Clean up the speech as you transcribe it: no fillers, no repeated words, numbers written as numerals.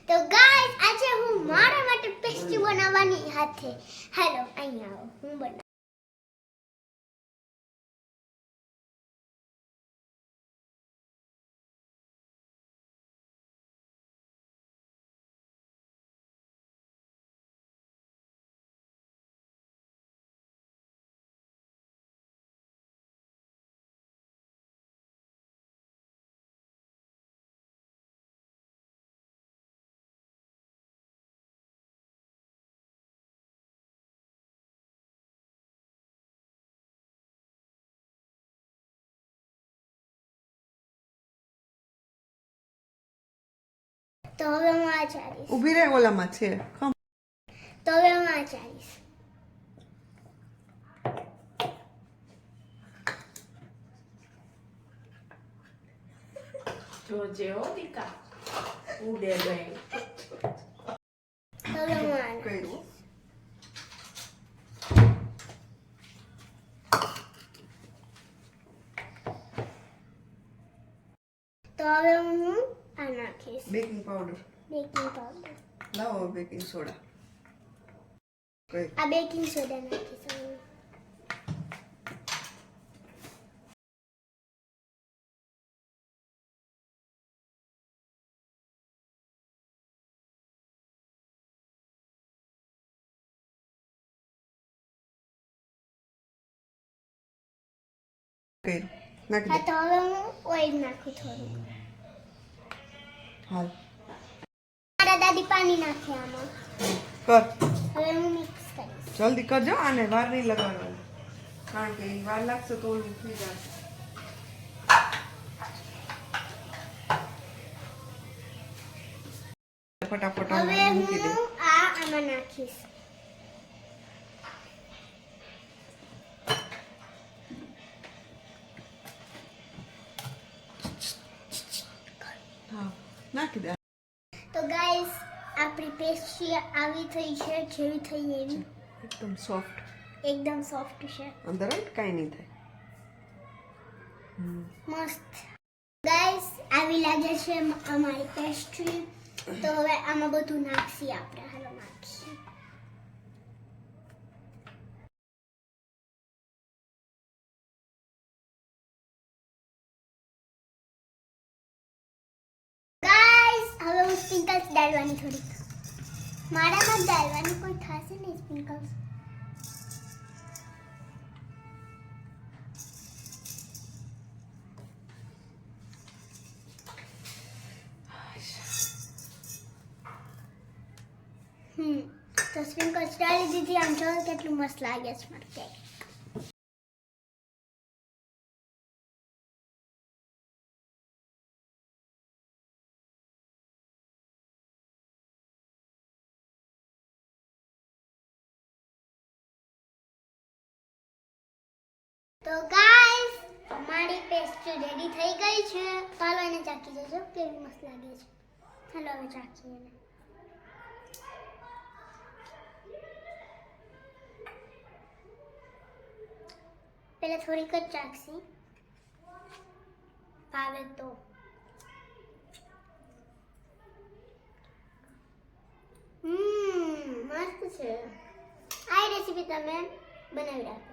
તો ગાઈસ આજે હું મારા માટે પેસ્ટ્રી બનાવવાની હાથે હેલો અહીંયા આવો હું બનાવું તો હવે હું આ ચાલીશ ઊભી રહે ઓલામાં છે ખમ તો હવે હું આ ચાલીશ જોજે હો દીકા ઉડે ગઈ તો હવે હું આ કર્યું તો હવે હું આ નાખીશ બેકિંગ પાવડર બેકિંગ પાવડર લાવો બેકિંગ સોડા કઈ આ બેકિંગ સોડા નાખીશ હવે. કર્યું નાખી હા દે તો હવે હું ઓઇલ નાખું થોડું હાલ મારા દાદી પાણી નાખે આમાં કર હવે હું મિક્સ કરીશ જલ્દી કરજો આને વાર નહીં લગાડવાની કારણ કે ઈ વાર લાગશે તો ઓલું થઈ જશે ફટાફટ હવે આમાં મૂકી દે હું આમાં નાખીશ હા નાખી દે તો ગાઈસ આપણી પેસ્ટ્રી આવી થઈ છે જેવી થઈ એવી એકદમ સોફ્ટ એકદમ સોફ્ટ છે અંદર જ કાંઈ નહીં થાય મસ્ત ગાઈસ આવી લાગે છે અમારી પેસ્ટ્રી તો હવે આમાં બધું નાખીએ આપણે હાલો નાખીએ ગાઈસ હવે હું સ્પ્રિંકલ્સ ડાલવાની થોડીક મારામાં ડાલવાની કોઈ થશે નહીં સ્પ્રિંકલ્સ તો સ્પ્રિંકલ્સ ડાલી દીધી આમ જો કેટલું મસ્ત લાગે છે મારું કેક તો ગાઈસ અમારી પેસ્ટ્રી રેડી થઈ ગઈ છે ચાલો એને ચાખી જજો કેવી મસ્ત લાગે છે ચાલો હવે ચાખીએ એને પહેલા થોડીક જ ચાખશી ભાવે તો મસ્ત છે આ રેસીપી તમે બનાવી રાખો